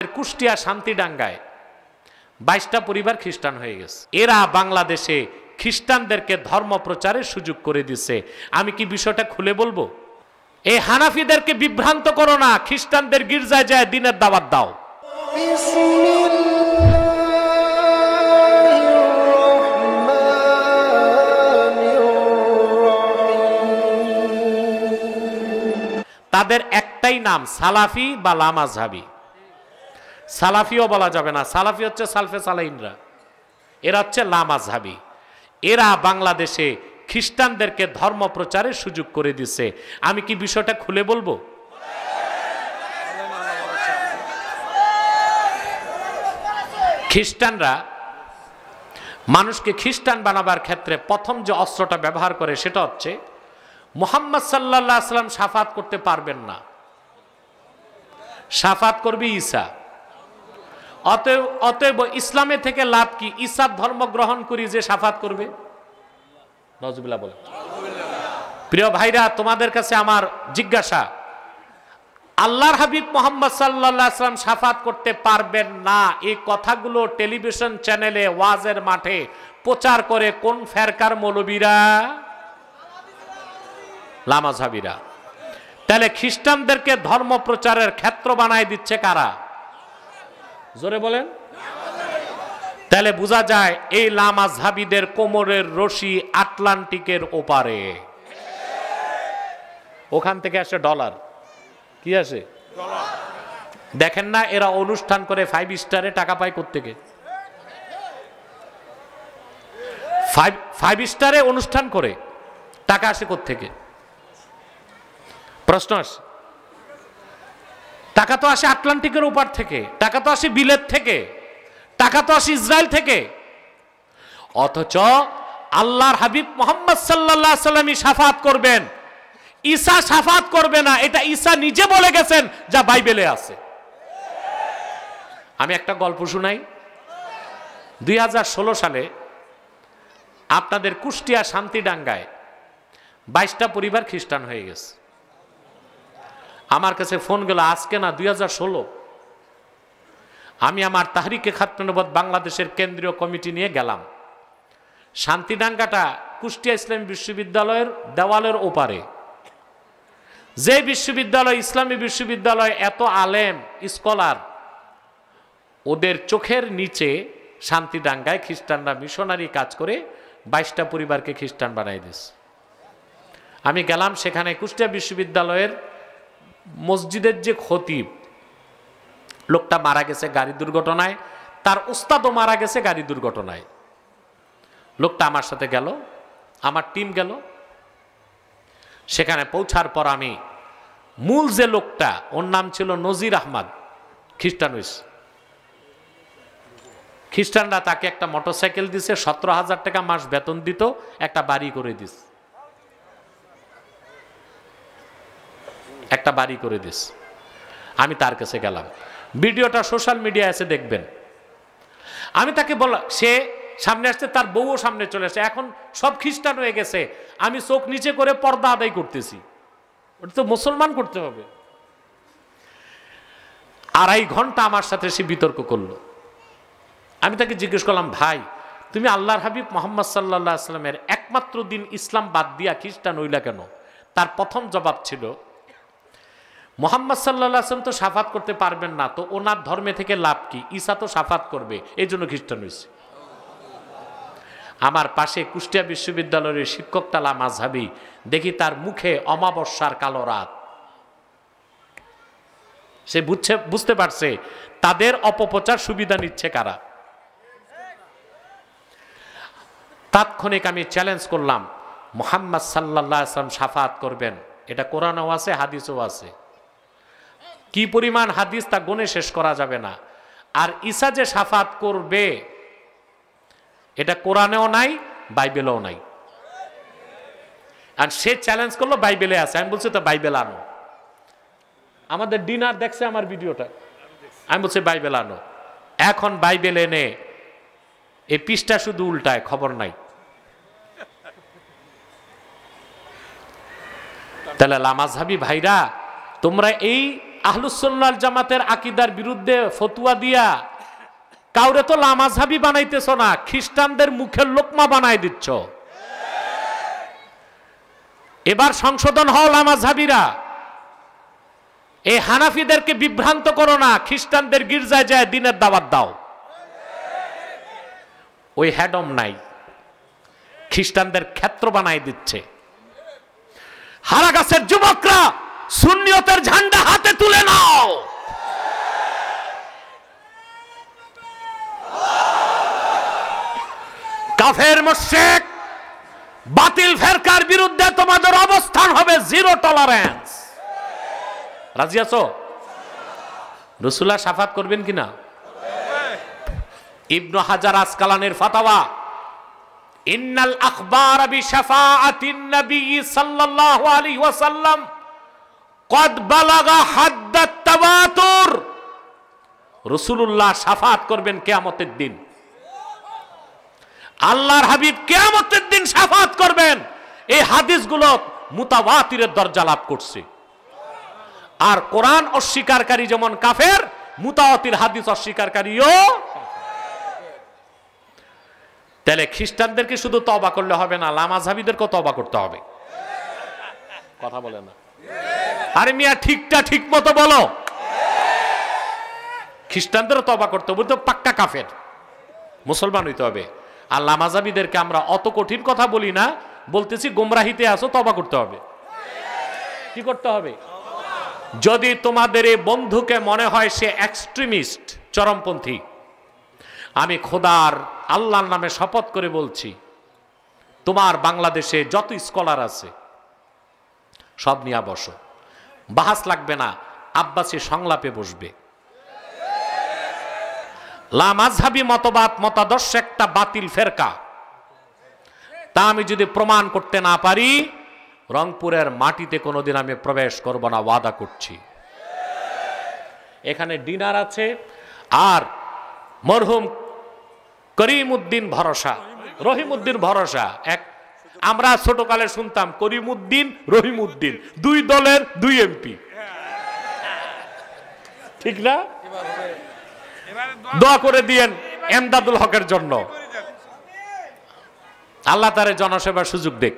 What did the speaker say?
কুষ্টিয়া শান্তিডাঙ্গায় 22টা পরিবার খ্রিস্টান হয়ে গেছে। এরা বাংলাদেশে খ্রিস্টানদেরকে ধর্ম প্রচারের সুযোগ করে দিচ্ছে। আমি কি বিষয়টা খুলে বলবো? এই হানাফিদেরকে বিভ্রান্ত করো না, খ্রিস্টানদের গির্জায় যায় দিনের দাওয়াত দাও। তাদের একটাই নাম সালাফি বা লামাযহাবী। সালাফিও বলা যাবে না, সালাফি হচ্ছে সালফে সালাইনরা, এরা হচ্ছে লামাযহাবী। এরা বাংলাদেশে খ্রিস্টানদেরকে ধর্ম প্রচারের সুযোগ করে দিচ্ছে। আমি কি বিষয়টা খুলে বলবো? খ্রিস্টানরা মানুষকে খ্রিস্টান বানাবার ক্ষেত্রে প্রথম যে অস্ত্রটা ব্যবহার করে সেটা হচ্ছে মুহাম্মদ সাল্লাল্লাহু আলাইহি ওয়াসাল্লাম শাফাত করতে পারবেন না, শাফাত করবে ঈসা। অতএব ইসলামে থেকে লাভ কি? ঈসার ধর্ম গ্রহণ করি যে শাফাত করবে। নাউজুবিল্লাহ বলে। প্রিয় ভাইরা, তোমাদের কাছে আমার জিজ্ঞাসা, আল্লাহর হাবিব মুহাম্মদ সাল্লাল্লাহু আলাইহি ওয়াসাল্লাম শাফাত করতে পারবেন না, এই কথাগুলো টেলিভিশন চ্যানেলে ওয়াজের মাঠে প্রচার করে কোন ফেরকার মৌলবীরা? লামাযহাবীরা। তাহলে খ্রিস্টানদেরকে ধর্ম প্রচারের ক্ষেত্র বানায় দিচ্ছে কারা? জোরে বলেন। তাহলে বোঝা যায় এই লামাযহাবীদের কোমরের রশি আটলান্টিকের ওপারে। ওখান থেকে আসে ডলার। কি আসে? দেখেন না, এরা অনুষ্ঠান করে 5 স্টারে টাকা পায় কোত্থেকে? 5 স্টারে অনুষ্ঠান করে টাকা আসে কোত্থেকে? প্রশ্ন আসে। টাকা তো আসে আটলান্টিকের ওপার থেকে, টাকা তো আসে বিলেত থেকে, টাকা তো আসে ইসরায়েল থেকে। অথচ আল্লাহর হাবিব মুহাম্মদ সাল্লাল্লাহু আলাইহি ওয়াসাল্লামই শাফাত করবেন, ঈসা শাফাত করবে না। এটা ঈসা নিজে বলে গেছেন, যা বাইবেলে আছে। আমি একটা গল্প শুনাই। 2016 সালে আপনাদের কুষ্টিয়া শান্তিডাঙ্গায় 22টা পরিবার খ্রিস্টান হয়ে গেছে। আমার কাছে ফোন গেল, আজকে না 2016। আমি আমার তাহরিকে খাতমে নবুয়ত বাংলাদেশের কেন্দ্রীয় কমিটি নিয়ে গেলাম। শান্তিডাঙ্গাটা কুষ্টিয়া ইসলামী বিশ্ববিদ্যালয়ের দেওয়ালের ওপারে। যে বিশ্ববিদ্যালয়, ইসলামী বিশ্ববিদ্যালয়, এত আলেম স্কলার, ওদের চোখের নিচে শান্তিডাঙ্গায় খ্রিস্টানরা মিশনারি কাজ করে 22টা পরিবারকে খ্রিস্টান বানাই দিয়েছে। আমি গেলাম সেখানে। কুষ্টিয়া বিশ্ববিদ্যালয়ের মসজিদের যে খতিব, লোকটা মারা গেছে গাড়ি দুর্ঘটনায়, তার উস্তাদও মারা গেছে গাড়ি দুর্ঘটনায়। লোকটা আমার সাথে গেল, আমার টিম গেল। সেখানে পৌঁছার পর আমি মূল যে লোকটা, ওর নাম ছিল নজির আহমদ, খ্রিস্টান হইছে। খ্রিস্টানরা তাকে একটা মোটরসাইকেল দিছে, 17,000 টাকা মাস বেতন দিত, একটা বাড়ি করে দিস, একটা বাড়ি করে দিস। আমি তার কাছে গেলাম, ভিডিওটা সোশ্যাল মিডিয়ায় আছে, দেখবেন। আমি তাকে বললাম, সে সামনে আসছে, তার বউও সামনে চলে আসছে। এখন সব খ্রিস্টান হয়ে গেছে, আমি চোখ নিচে করে পর্দা আদায় করতেছি। ওটা তো মুসলমান করতে হবে। 2.5 ঘন্টা আমার সাথে সে বিতর্ক করলো। আমি তাকে জিজ্ঞেস করলাম, ভাই তুমি আল্লাহর হাবিব মুহাম্মদ সাল্লাল্লাহু আলাইহি ওয়াসাল্লামের একমাত্র দিন ইসলাম বাদ দিয়া খ্রিস্টান হইলা কেন? তার প্রথম জবাব ছিল, মুহাম্মদ সাল্লাল্লাহু আলাইহি ওয়াসাল্লাম তো শাফাত করতে পারবেন না, তো ওনার ধর্মে থেকে লাভ কি? ঈসা তো শাফাত করবে, এই জন্য খ্রিস্টান হয়েছে। আমার পাশে কুষ্টিয়া বিশ্ববিদ্যালয়ের শিক্ষকটা লামাযহাবী, দেখি তার মুখে অমাবস্যার কালো রাত। সে বুঝতে পারছে তাদের অপপ্রচার সুবিধা নিচ্ছে কারা। তাৎক্ষণিক আমি চ্যালেঞ্জ করলাম, মুহাম্মদ সাল্লাল্লাহু আলাইহি ওয়াসাল্লাম শাফাত করবেন, এটা কোরআনেও আছে, হাদিসেও আছে। কি পরিমাণ হাদিস তা গুণে শেষ করা যাবে না। আর ঈসা যে শাফাত করবে, এটা কোরআনেও নাই, বাইবেলেও নাই। আর সে চ্যালেঞ্জ করলো বাইবেলে আছে। আমি বলছি তো বাইবেল আনো। আমাদের ডিনার দেখছে আমার ভিডিওটা, আমি বলছি বাইবেল আনো। এখন বাইবেল এনে এই পৃষ্ঠা শুধু উল্টায়, খবর নাই। তাহলে লামাযহাবী ভাইরা, তোমরা এই আহলুস সুন্নাহ ওয়াল জামাতের আকীদার বিরুদ্ধে ফতোয়া দিয়া কাউরে তো লামাযহাবী বানাইতেছ না, খ্রিস্টানদের মুখের লোকমা বানাই দিচ্ছ। এবার সংশোধন হও লামাযহাবীরা, এই হানাফিদেরকে বিভ্রান্ত করো না, খ্রিস্টানদের গির্জায় যায় দিনের দাওয়াত দাও। ওই হ্যাডম নাই, খ্রিস্টানদের ক্ষেত্র বানাই দিচ্ছে। হারাগাছের যুবকরা সুন্নিয়তের ঝান্ডা হাতে তুলে নাও। কাফের মুশরিক বাতিল ফেরকার বিরুদ্ধে তোমাদের অবস্থান হবে জিরো টলারেন্স। রাজি আছো? রাসূলুল্লাহ শাফাত করবেন কিনা? ইবনে হাজার আসকালানের ফাতাওয়া, ইন্নাল আখবার বিশাফাআতিন নবী সাল্লাল্লাহু আলাইহি ওয়াসাল্লাম কদ বালাগা হাদ্দাত তাওয়াতুর। রাসূলুল্লাহ শাফাত করবেন কিয়ামতের দিন, আল্লাহর হাবিব কিয়ামতের দিন শাফাত করবেন। এই হাদিসগুলো মুতাওয়াতিরের দরজা লাভ করছে। আর কোরআন অস্বীকারী যেমন কাফের, মুতাওয়াতির হাদিস অস্বীকারীও। তাহলে খ্রিস্টানদেরকে শুধু তওবা করলে হবে না, লামাযহাবীদেরকেও তওবা করতে হবে। কথা বলে না? আরে মিয়া ঠিকটা ঠিক মতো বলো। খ্রিস্টানদেরও তওবা করতে হবে, তো পাক্কা কাফের, মুসলমান হইতে হবে। আর লামাযহাবীদেরকে আমরা অত কঠিন কথা বলি না, বলতেছি গোমরাহিতে আছো, তওবা করতে হবে। কি করতে হবে? যদি তোমাদের এই বন্ধুকে মনে হয় সে এক্সট্রিমিস্ট, চরমপন্থী, আমি খোদার আল্লাহর নামে শপথ করে বলছি, তোমার বাংলাদেশে যত স্কলার আছে সব নিয়ে বসো, বাহাস লাগবে না, আব্বাসী সংলাপে বসবে। লামাযহাবী মতবাদ মতাদর্শ একটা বাতিল ফেরকা, তা আমি যদি প্রমাণ করতে না পারি, রংপুরের মাটিতে কোনোদিন আমি প্রবেশ করব না, ওয়াদা করছি। এখানে ডিনার আছে। আর মরহুম করিমউদ্দিন ভরসা, রহিমউদ্দিন ভরসা, এক আমরা ছোটকালে শুনতাম করিমউদ্দিন রহিমউদ্দিন, দুই দলের দুই এমপি, ঠিক না? দোয়া করে দিয়েন এমদাদুল হকের জন্য, আল্লাহ তারে জনসেবার সুযোগ দেখ।